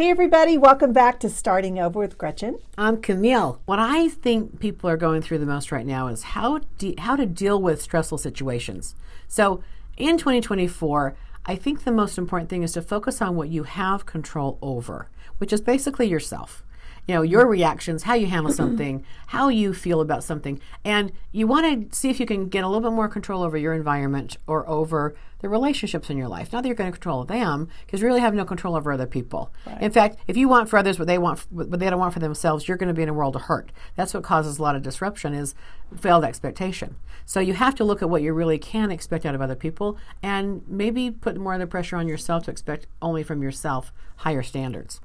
Hey everybody, welcome back to Starting Over with Gretchen. I'm Camille. What I think people are going through the most right now is how to deal with stressful situations. So in 2024, I think the most important thing is to focus on what you have control over, which is basically yourself. You know, your reactions, how you handle something, how you feel about something. And you want to see if you can get a little bit more control over your environment or over the relationships in your life. Not that you're going to control them, because you really have no control over other people. Right. In fact, if you want for others what they don't want for themselves, you're going to be in a world of hurt. That's what causes a lot of disruption, is failed expectation. So you have to look at what you really can expect out of other people and maybe put more of the pressure on yourself to expect only from yourself higher standards.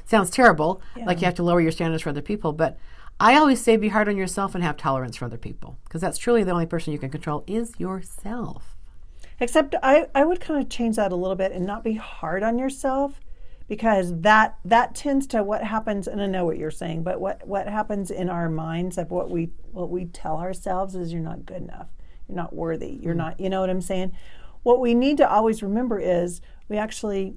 Sounds terrible, like you have to lower your standards for other people, but I always say be hard on yourself and have tolerance for other people, because that's truly the only person you can control is yourself. Except I would kind of change that a little bit and not be hard on yourself, because that tends to what happens, and I know what you're saying, but what happens in our minds of what we tell ourselves is you're not good enough, you're not worthy, you're not, you know what I'm saying? What we need to always remember is we actually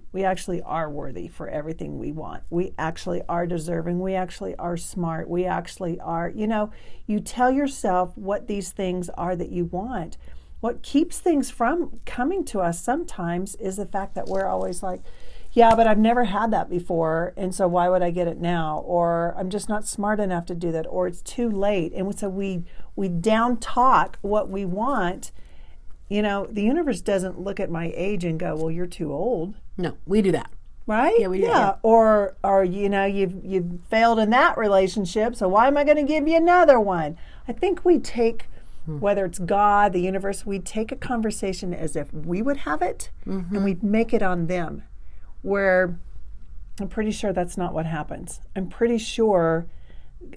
are worthy for everything we want. We actually are deserving. We actually are smart. We actually are, you tell yourself what these things are that you want. What keeps things from coming to us sometimes is the fact that we're always like, yeah, but I've never had that before, and so why would I get it now? Or I'm just not smart enough to do that, or it's too late. And so we down talk what we want. The universe doesn't look at my age and go, well, you're too old. No, we do that. Right? Yeah, we do that. Yeah. Or you've failed in that relationship, so why am I going to give you another one? I think we take, whether it's God, the universe, we take a conversation as if we would have it, and we make it on them, where I'm pretty sure that's not what happens. I'm pretty sure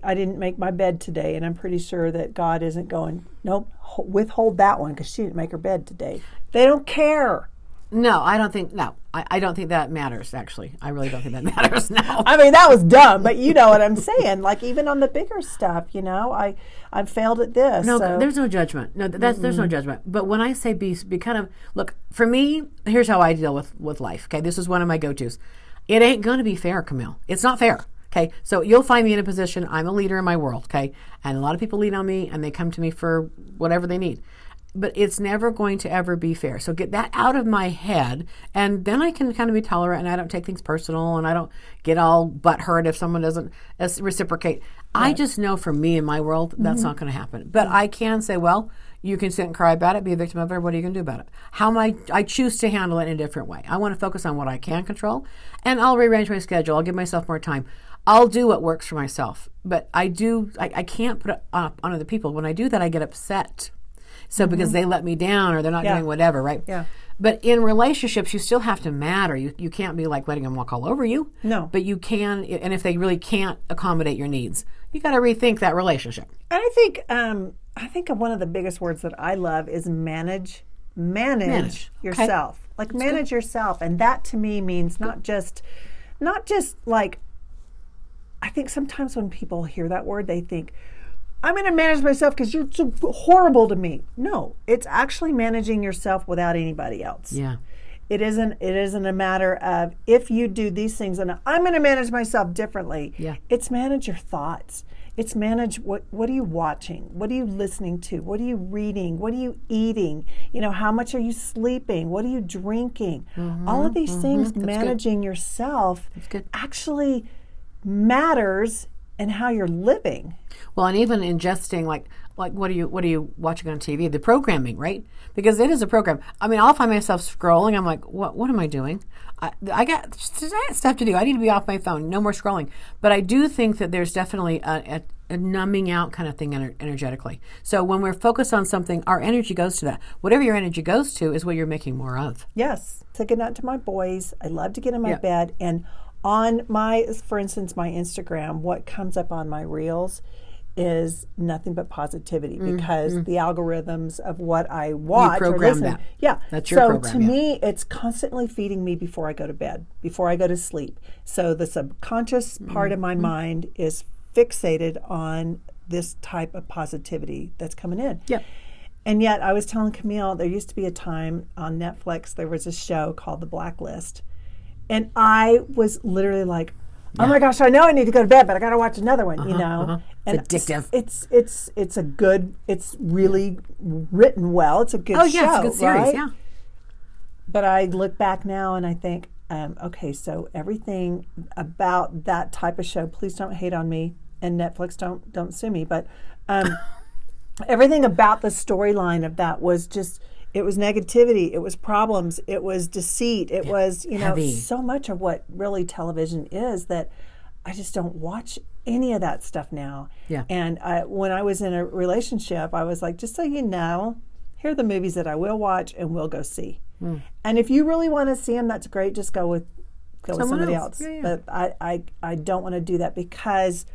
I didn't make my bed today, and I'm pretty sure that God isn't going, nope, withhold that one because she didn't make her bed today. They don't care. No, I don't think that matters, actually. I really don't think that matters, no. I mean, that was dumb, but you know what I'm saying. Like, even on the bigger stuff, I've failed at this. No, so. There's no judgment. No, there's no judgment. But when I say be kind of, look, for me, here's how I deal with life, okay? This is one of my go-tos. It ain't going to be fair, Camille. It's not fair. Okay, so you'll find me in a position, I'm a leader in my world, okay? And a lot of people lean on me and they come to me for whatever they need. But it's never going to ever be fair. So get that out of my head, and then I can kind of be tolerant, and I don't take things personal, and I don't get all butthurt if someone doesn't reciprocate. Right. I just know for me in my world, that's not going to happen. But I can say, well, you can sit and cry about it, be a victim of it, what are you going to do about it? I choose to handle it in a different way. I want to focus on what I can control, and I'll rearrange my schedule. I'll give myself more time. I'll do what works for myself, but I can't put it up on other people. When I do that, I get upset. So because they let me down or they're not doing whatever, right? Yeah. But in relationships, you still have to matter. You can't be like letting them walk all over you. No. But you can, and if they really can't accommodate your needs, you got to rethink that relationship. And I think one of the biggest words that I love is manage yourself. Okay. Like, manage yourself, and that to me means not just like. I think sometimes when people hear that word, they think, I'm going to manage myself because you're so horrible to me. No, it's actually managing yourself without anybody else. Yeah. It isn't a matter of if you do these things and I'm going to manage myself differently. Yeah. It's manage your thoughts. It's manage what are you watching? What are you listening to? What are you reading? What are you eating? How much are you sleeping? What are you drinking? All of these things, managing yourself actually matters in how you're living. Well, and even ingesting like what are you watching on TV? The programming, right? Because it is a program. I mean, I'll find myself scrolling. I'm like, what am I doing? I got stuff to do. I need to be off my phone. No more scrolling. But I do think that there's definitely a numbing out kind of thing energetically. So when we're focused on something, our energy goes to that. Whatever your energy goes to is what you're making more of. Yes. Taking that to my boys. I love to get in my bed, and on for instance, my Instagram, what comes up on my reels is nothing but positivity, because the algorithms of what I watch or listen. That. Yeah. That's your program. So to me, it's constantly feeding me before I go to bed, before I go to sleep. So the subconscious part of my mind is fixated on this type of positivity that's coming in. Yeah. And yet I was telling Camille, there used to be a time on Netflix, there was a show called The Blacklist. And I was literally like, oh my gosh, I know I need to go to bed, but I got to watch another one, you know. It's addictive. It's a good. It's really written well. It's a good show. It's a good series. Right? Yeah. But I look back now and I think, okay, so everything about that type of show. Please don't hate on me, and Netflix don't sue me. But everything about the storyline of that was just. It was negativity. It was problems. It was deceit. It was, Heavy. so much of what really television is that I just don't watch any of that stuff now. Yeah. And when I was in a relationship, I was like, just so you know, here are the movies that I will watch and will go see. And if you really want to see them, that's great. Just go with somebody else. Yeah. But I don't want to do that because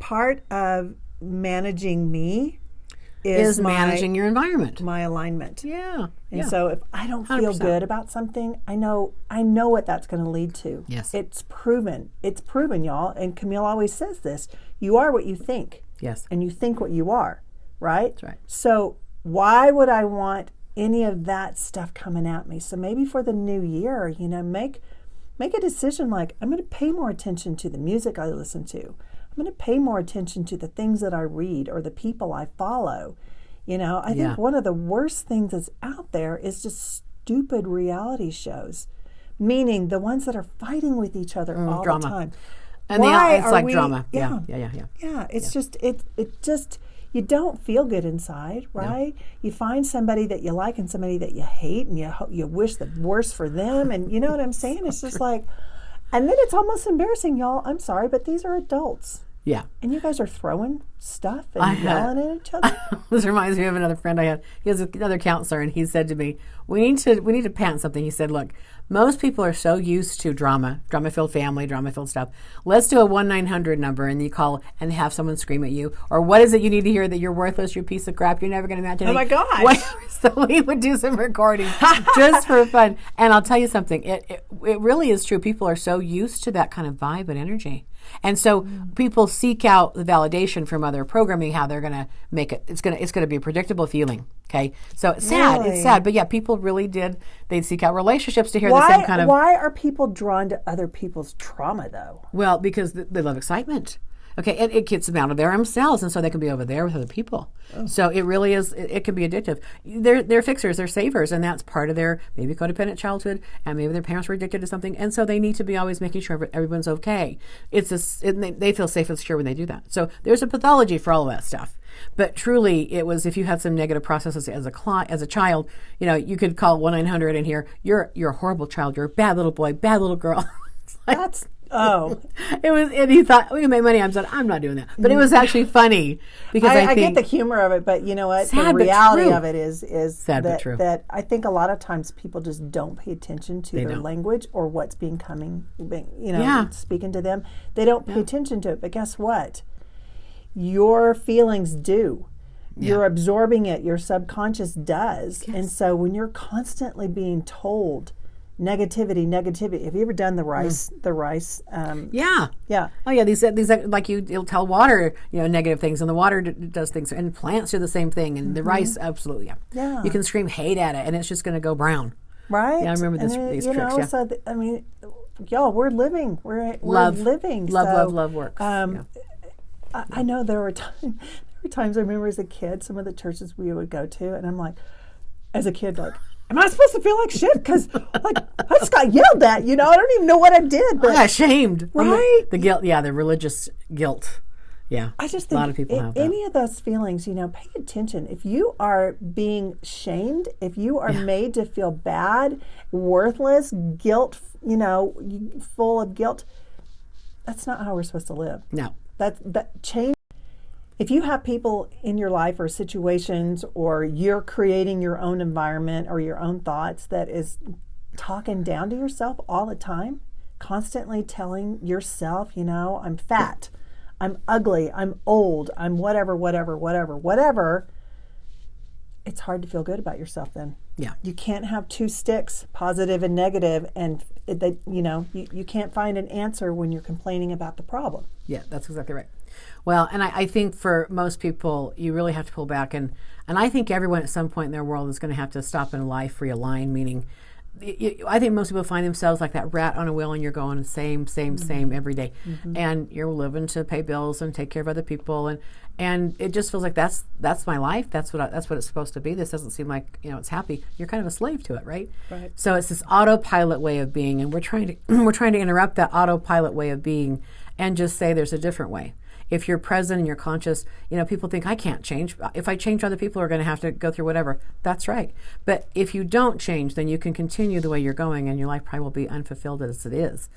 part of managing me is managing your environment. my alignment. Yeah. And so if I don't feel 100%. good about something, I know what that's going to lead to. Yes. It's proven. It's proven, y'all. And Camille always says this. You are what you think. Yes. And you think what you are, right? That's right. So why would I want any of that stuff coming at me? So maybe for the new year, make a decision like I'm going to pay more attention to the music I listen to. I'm going to pay more attention to the things that I read or the people I follow. I think one of the worst things that's out there is just stupid reality shows, meaning the ones that are fighting with each other all drama. the time. And it's like drama. Yeah. Yeah, it's just it just you don't feel good inside, right? You find somebody that you like and somebody that you hate, and you wish the worst for them, and you know what I'm saying? It's just like, and then it's almost embarrassing, y'all. I'm sorry, but these are adults. Yeah. And you guys are throwing stuff and yelling at each other. This reminds me of another friend I had. He has another counselor, and he said to me, "We need to patent something." He said, "Look, most people are so used to drama-filled family, drama-filled stuff. Let's do a 1-900 number, and you call and have someone scream at you, or what is it you need to hear that you're worthless, you're a piece of crap, you're never going to match anything." Oh my gosh! So we would do some recording just for fun. And I'll tell you something. It really is true. People are so used to that kind of vibe and energy. And so people seek out the validation from other programming, how they're going to make it. It's going to be a predictable feeling. Okay, so it's sad. Really? It's sad, but yeah, people really did. They'd seek out relationships to hear the same kind of. Why are people drawn to other people's trauma, though? Well, because they love excitement. Okay, and it gets them out of there themselves, and so they can be over there with other people. So it really is. It can be addictive. They're fixers. They're savers, and that's part of their maybe codependent childhood, and maybe their parents were addicted to something, and so they need to be always making sure everyone's okay. They feel safe and secure when they do that. So there's a pathology for all of that stuff. But truly, it was if you had some negative processes as a child, you could call 1-900 and hear you're a horrible child, you're a bad little boy, bad little girl. That's It was, and he thought we can make money. I'm not doing that, but it was actually funny because I think get the humor of it, but you know what? Sad, the but reality true. of it is Sad, but true. that I think a lot of times people just don't pay attention to their language or what's speaking to them. They don't pay attention to it. But guess what? Your feelings do. You're absorbing it. Your subconscious does. Yes. And so when you're constantly being told negativity. Have you ever done the rice? The rice. Yeah. Oh yeah. These like you'll tell water negative things, and the water does things, and plants do the same thing, and the rice absolutely. Yeah. You can scream hate at it, and it's just going to go brown. Right. Yeah, I remember these tricks. Yeah. So y'all, we're living. We're living. Love works. I know there were times I remember as a kid, some of the churches we would go to, and I'm like, as a kid, like, am I supposed to feel like shit? Because I just got yelled at. I don't even know what I did. But I got shamed. Right? The guilt. Yeah, the religious guilt. Yeah. I just think a lot of people have that. Any of those feelings, pay attention. If you are being shamed, if you are made to feel bad, worthless, guilt, full of guilt, that's not how we're supposed to live. No. That change. If you have people in your life or situations, or you're creating your own environment or your own thoughts that is talking down to yourself all the time, constantly telling yourself, I'm fat, I'm ugly, I'm old, I'm whatever, it's hard to feel good about yourself then. Yeah. You can't have two sticks, positive and negative, and you can't find an answer when you're complaining about the problem. Yeah, that's exactly right. Well, and I think for most people, you really have to pull back, and I think everyone at some point in their world is going to have to stop and life realign, meaning I think most people find themselves like that rat on a wheel, and you're going the same every day. And you're living to pay bills and take care of other people, and it just feels like that's my life. That's what it's supposed to be. This doesn't seem like it's happy. You're kind of a slave to it, right? Right. So it's this autopilot way of being, and we're trying to interrupt that autopilot way of being, and just say there's a different way. If you're present and you're conscious, people think, I can't change. If I change, other people are going to have to go through whatever. That's right. But if you don't change, then you can continue the way you're going, and your life probably will be unfulfilled as it is.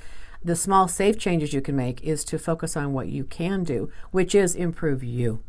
The small, safe changes you can make is to focus on what you can do, which is improve you.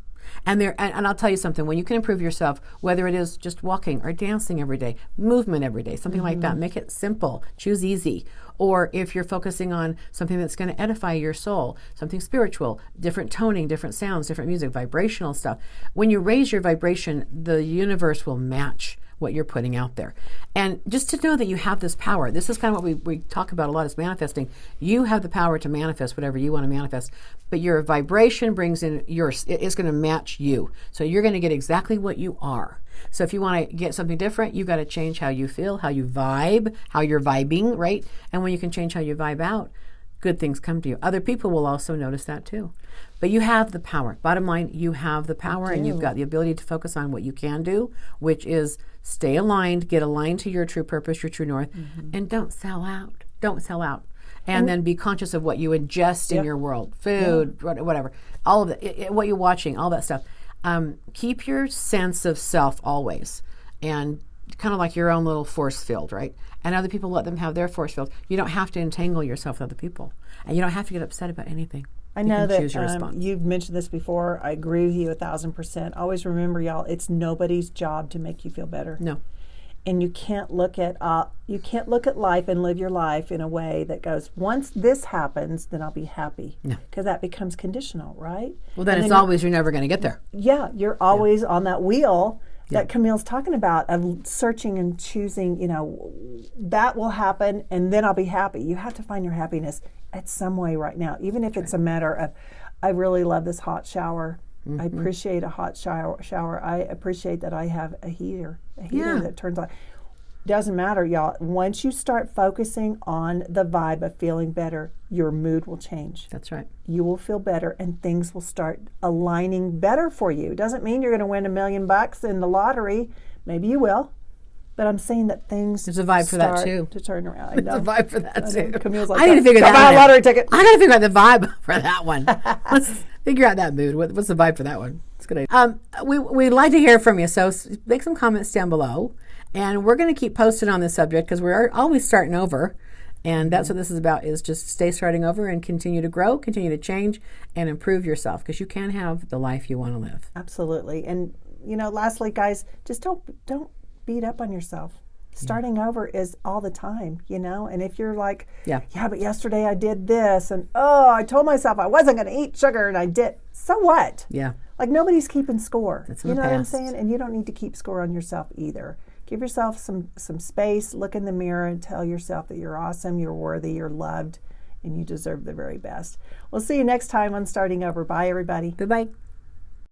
And I'll tell you something, when you can improve yourself, whether it is just walking or dancing every day, movement every day, something like that, make it simple, choose easy. Or if you're focusing on something that's going to edify your soul, something spiritual, different toning, different sounds, different music, vibrational stuff. When you raise your vibration, the universe will match what you're putting out there. And just to know that you have this power, this is kind of what we talk about a lot, is manifesting. You have the power to manifest whatever you want to manifest, but your vibration brings in it's going to match you. So you're going to get exactly what you are. So if you want to get something different, you've got to change how you feel, how you vibe, how you're vibing, right? And when you can change how you vibe out, good things come to you. Other people will also notice that too. But you have the power. Bottom line, you have the power, and you've got the ability to focus on what you can do, which is stay aligned, get aligned to your true purpose, your true north, and don't sell out. Don't sell out. And then be conscious of what you ingest in your world, food, whatever, all of it, what you're watching, all that stuff. Keep your sense of self always, and kind of like your own little force field, right? And other people, let them have their force field. You don't have to entangle yourself with other people, and you don't have to get upset about anything. I know that you've mentioned this before. I agree with you 1,000%. Always remember, y'all, it's nobody's job to make you feel better. No. And you can't look at life and live your life in a way that goes, once this happens, then I'll be happy. No. Because that becomes conditional, right? Well, then it's always, you're never going to get there. Yeah, you're always on that wheel that Camille's talking about, of searching and choosing, that will happen and then I'll be happy. You have to find your happiness at some way right now, even if it's a matter of, I really love this hot shower. I appreciate a hot shower. I appreciate that I have a heater that turns on. Doesn't matter, y'all. Once you start focusing on the vibe of feeling better, your mood will change. That's right. You will feel better, and things will start aligning better for you. Doesn't mean you're going to win $1 million in the lottery. Maybe you will. But I'm saying that things there's a vibe for that too. To turn around. I know. There's a vibe for that too. Camille's like, I need to figure that out. Buy a lottery ticket. I got to figure out the vibe for that one. Let's figure out that mood. What's the vibe for that one? It's good. We'd like to hear from you, so make some comments down below, and we're going to keep posting on this subject because we're always starting over, and that's what this is about: is just stay starting over and continue to grow, continue to change, and improve yourself, because you can have the life you want to live. Absolutely. And lastly, guys, just don't beat up on yourself. Starting over is all the time, and if you're like, but yesterday I did this, and I told myself I wasn't going to eat sugar and I did. So what? Yeah. Like, nobody's keeping score. That's you know what I'm saying? And you don't need to keep score on yourself either. Give yourself some space, look in the mirror, and tell yourself that you're awesome, you're worthy, you're loved, and you deserve the very best. We'll see you next time on Starting Over. Bye, everybody. Bye-bye.